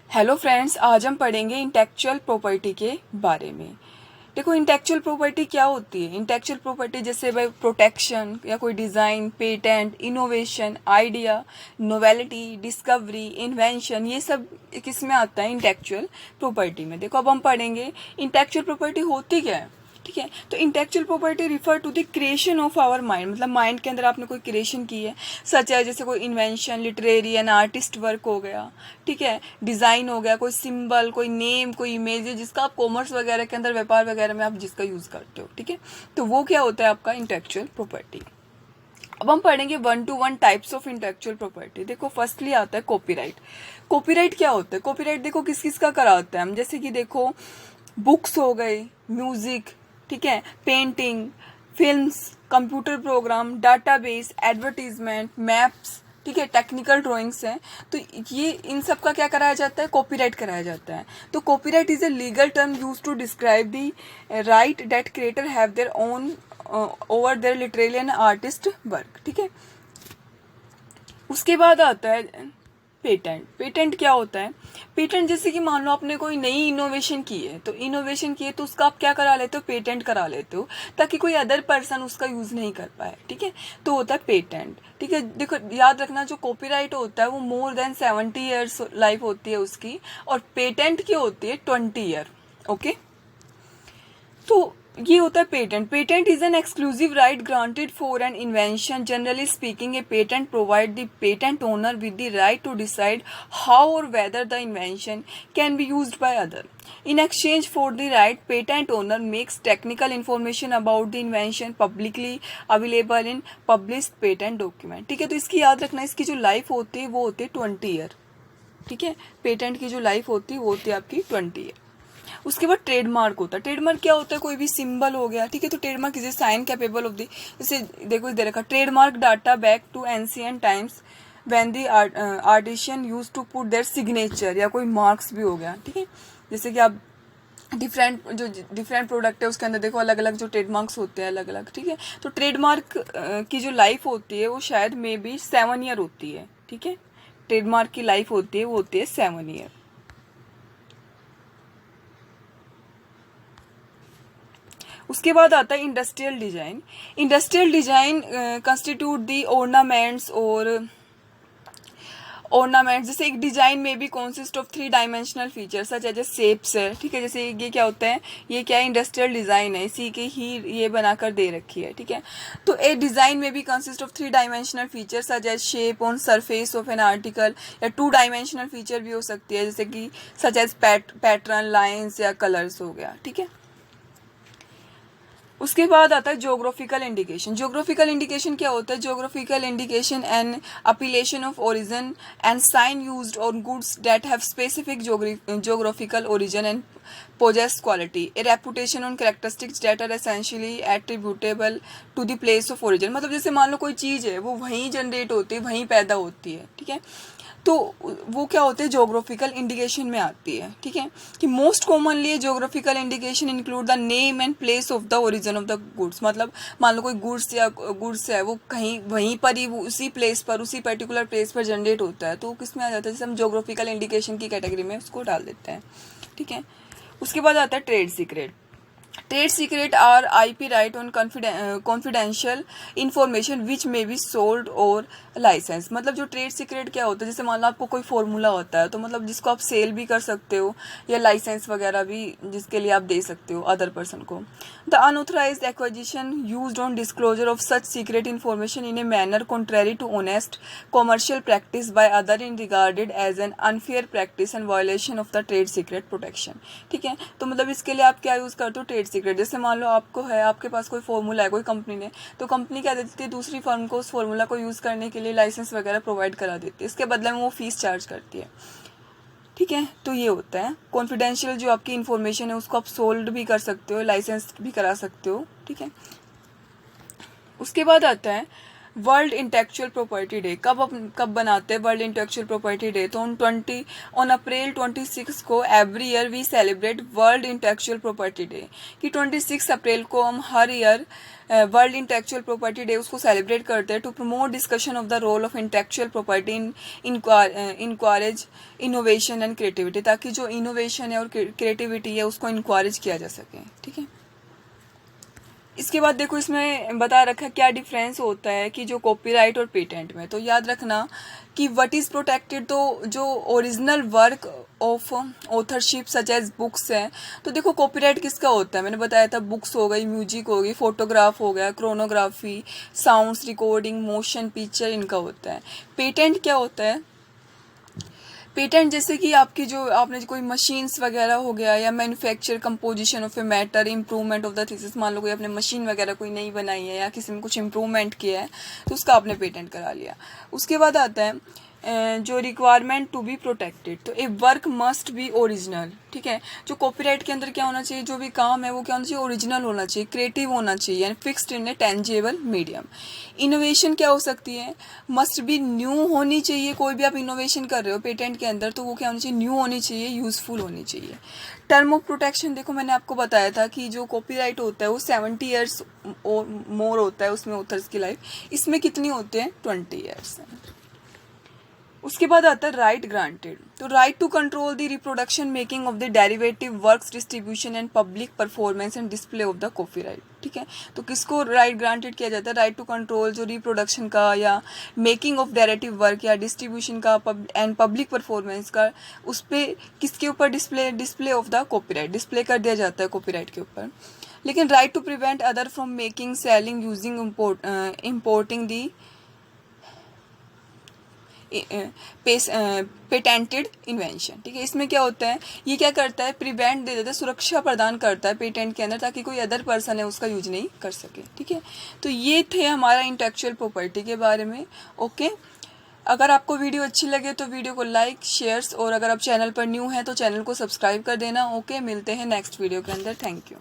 Hello friends, आज हम पढ़ेंगे इंटेलेक्चुअल प्रॉपर्टी के बारे में। देखो, इंटेलेक्चुअल प्रॉपर्टी क्या होती है। इंटेलेक्चुअल प्रॉपर्टी जैसे भाई प्रोटेक्शन या कोई design, patent, innovation, idea, novelty, discovery, invention, ये सब किस में आता है? इंटेलेक्चुअल प्रॉपर्टी में। देखो, अब हम पढ़ेंगे इंटेलेक्चुअल प्रॉपर्टी होती क्या है। ठीक है, तो intellectual property refer to the creation of our mind, मतलब माइंड के अंदर आपने कोई क्रिएशन की है, सच है जैसे कोई invention, literary and artist work हो गया। ठीक है, डिज़ाइन हो गया, कोई सिंबल, कोई नेम, कोई इमेज जिसका आप कॉमर्स वगैरह के अंदर, व्यापार वगैरह में आप जिसका यूज़ करते हो। ठीक है, तो वो क्या होता है आपका इंटेलेक्चुअल प्रॉपर्टी। अब हम पढ़ेंगे 1 to 1 types of intellectual property. देखो, फर्स्टली आता है कॉपीराइट। कॉपीराइट क्या होता है? कॉपीराइट देखो किस किस का करा होता है हम, जैसे कि देखो बुक्स हो गई, म्यूजिक, ठीक है, painting, films, computer program, database, advertisement, maps, ठीक है, टेक्निकल ड्राइंग्स हैं। तो ये इन सब का क्या कराया जाता है? कॉपीराइट कराया जाता है। तो copyright is a legal term use to describe the right that creator have their own over their literary and artist work. ठीक है, उसके बाद आता है पेटेंट। पेटेंट क्या होता है? पेटेंट जैसे कि मान लो आपने कोई नई इनोवेशन की है, तो इनोवेशन की है तो उसका आप क्या करा लेते हो? पेटेंट करा लेते हो, ताकि कोई अदर पर्सन उसका यूज नहीं कर पाए। ठीक है, तो होता है पेटेंट। ठीक है, देखो याद रखना, जो कॉपीराइट होता है वो मोर देन 70 ईयर्स लाइफ होती है उसकी, और पेटेंट की होती है 20 ईयर। ओके, तो ये होता है patent. Patent is an exclusive right granted for an invention. Generally speaking, a patent provide the patent owner with the right to decide how और whether the invention can be used by other. In exchange for the right, patent owner makes technical information about the invention publicly available in published patent document। ठीक है, तो इसकी याद रखना, इसकी जो life होती है वो होती है 20 ईयर। ठीक है, पेटेंट की जो लाइफ होती है वो होती है आपकी 20 ईयर। उसके बाद ट्रेडमार्क होता है। ट्रेडमार्क क्या होता है? कोई भी सिंबल हो गया। ठीक है, तो trademark is a sign capable of the, जैसे देखो दे रखा, trademark data back to ancient times when the artisan use to put their signature, या कोई मार्क्स भी हो गया। ठीक है, जैसे कि आप डिफरेंट प्रोडक्ट है उसके अंदर देखो अलग अलग जो ट्रेडमार्क्स होते हैं अलग अलग। ठीक है, तो ट्रेडमार्क की जो लाइफ होती है वो शायद मे बी 7 ईयर होती है। ठीक है, ट्रेडमार्क की लाइफ होती है वो होती है 7 ईयर। उसके बाद आता है industrial design. Industrial design constitute the ornaments, जैसे एक डिजाइन में भी consist of 3 dimensional features such as shapes है। ठीक है, जैसे ये क्या होता है? ये क्या है? इंडस्ट्रियल डिजाइन है, इसी की ही ये बनाकर दे रखी है। ठीक है, तो ए डिजाइन में भी consist of 3 dimensional features such as shape on surface of an article, या 2 डायमेंशनल फीचर भी हो सकती है, जैसे कि सच एज पैटर्न, लाइन्स या कलर्स हो गया। ठीक है, उसके बाद आता है ज्योग्राफिकल इंडिकेशन। ज्योग्राफिकल इंडिकेशन क्या होता है? Geographical indication an appellation of origin and sign used on goods that have specific geographical origin and possess quality, a reputation on characteristics that are essentially attributable to the place of origin। मतलब जैसे मान लो कोई चीज़ है वो वहीं generate होती है, वहीं पैदा होती है। ठीक है, तो वो क्या होते हैं? ज्योग्राफिकल इंडिकेशन में आती है। ठीक है, कि most commonly geographical indication include the name and place of the origin of the goods. मतलब मान लो कोई गुड्स है वो कहीं वहीं पर ही उसी प्लेस पर, उसी पर्टिकुलर प्लेस पर जनरेट होता है, तो किस में आ जाता है? जैसे हम ज्योग्राफिकल इंडिकेशन की कैटेगरी में उसको डाल देते हैं। ठीक है, उसके बाद आता है trade secret. Trade secret are IP right on confidential information which may be sold और लाइसेंस। मतलब जो ट्रेड सीक्रेट क्या होता है? जैसे मान लो आपको कोई फॉर्मूला होता है, तो मतलब जिसको आप सेल भी कर सकते हो, या लाइसेंस वगैरह भी जिसके लिए आप दे सकते हो अदर पर्सन को। The unauthorized acquisition used on disclosure of such secret information in a manner contrary to honest commercial practice by other in regarded as an unfair practice and violation of the trade secret protection. ठीक है, तो मतलब इसके लिए आप क्या use करते हो? Trade secret. जैसे मान लो आपको है, आपके पास कोई फॉर्मूला है कोई कंपनी ने, तो कंपनी क्या देती है? दूसरी फर्म को उस फॉर्मूला को यूज़ करने के लिए लाइसेंस वगैरह प्रोवाइड करा देती है, इसके बदले में वो फीस चार्ज करती है। ठीक है, तो ये होता है कॉन्फिडेंशियल जो आपकी इन्फॉर्मेशन है उसको आप सोल्ड भी कर सकते हो, लाइसेंस भी करा सकते हो। ठीक है, उसके बाद आता है वर्ल्ड इंटेलेक्चुअल प्रॉपर्टी डे कब बनाते हैं वर्ल्ड इंटेलेक्चुअल प्रॉपर्टी डे? तो ऑन अप्रैल 26 को every year we celebrate world intellectual property day, कि 26 अप्रैल को हम हर year world intellectual property day उसको सेलिब्रेट करते हैं to promote discussion of the role of intellectual property in encouraging innovation and creativity, ताकि जो इनोवेशन है और क्रिएटिविटी है उसको इनक्वारेज किया जा सके। ठीक है, इसके बाद देखो इसमें बता रखा है क्या डिफरेंस होता है कि जो कॉपीराइट और पेटेंट में। तो याद रखना कि व्हाट इज़ प्रोटेक्टेड, तो जो original work of authorship such as books है। तो देखो कॉपीराइट किसका होता है, मैंने बताया था बुक्स हो गई, म्यूजिक हो गई, फोटोग्राफ हो गया, क्रोनोग्राफी, साउंड्स, रिकॉर्डिंग, मोशन पिक्चर, इनका होता है। पेटेंट क्या होता है? पेटेंट जैसे कि आपकी जो आपने कोई मशीन्स वगैरह हो गया, या manufacture composition of a matter, improvement of the thesis, मान लो कोई आपने मशीन वगैरह कोई नई बनाई है या किसी में कुछ इम्प्रूवमेंट किया है तो उसका आपने पेटेंट करा लिया। उसके बाद आता है जो रिक्वायरमेंट टू बी प्रोटेक्टेड, तो ए वर्क मस्ट बी ओरिजिनल। ठीक है, जो कॉपीराइट के अंदर क्या होना चाहिए, जो भी काम है वो क्या होना चाहिए, ओरिजिनल होना चाहिए, क्रिएटिव होना चाहिए and fixed in A tangible medium. Innovation क्या हो सकती है, मस्ट बी न्यू होनी चाहिए। कोई भी आप इनोवेशन कर रहे हो पेटेंट के अंदर तो वो क्या होनी चाहिए, न्यू होनी चाहिए, यूजफुल होनी चाहिए। टर्म ऑफ प्रोटेक्शन देखो मैंने आपको बताया था कि जो कॉपीराइट होता है वो 70 ईयर्स और मोर होता है उसमें ऑथर्स की लाइफ, इसमें कितनी होते हैं, 20 ईयर्स। उसके बाद आता है राइट ग्रांटेड, तो right to control the reproduction making of the derivative works, distribution and public performance and display of the copyright. ठीक है, तो किसको राइट ग्रांटेड किया जाता है, राइट टू कंट्रोल जो रिप्रोडक्शन का या मेकिंग ऑफ डेरिवेटिव वर्क या डिस्ट्रीब्यूशन का एंड पब्लिक परफॉर्मेंस का, उस पर किसके ऊपर display of the copyright display कर दिया जाता है कॉपीराइट के ऊपर। लेकिन right to prevent other from making, selling, using, importing the patented invention. ठीक है, इसमें क्या होता है, ये क्या करता है, प्रिवेंट दे देता है, सुरक्षा प्रदान करता है पेटेंट के अंदर, ताकि कोई अदर पर्सन है उसका यूज नहीं कर सके। ठीक है, तो ये थे हमारा इंटेलेक्चुअल प्रॉपर्टी के बारे में। ओके, अगर आपको वीडियो अच्छी लगे तो वीडियो को लाइक, शेयर्स, और अगर आप चैनल पर न्यू हैं तो चैनल को सब्सक्राइब कर देना। ओके, मिलते हैं नेक्स्ट वीडियो के अंदर। Thank you.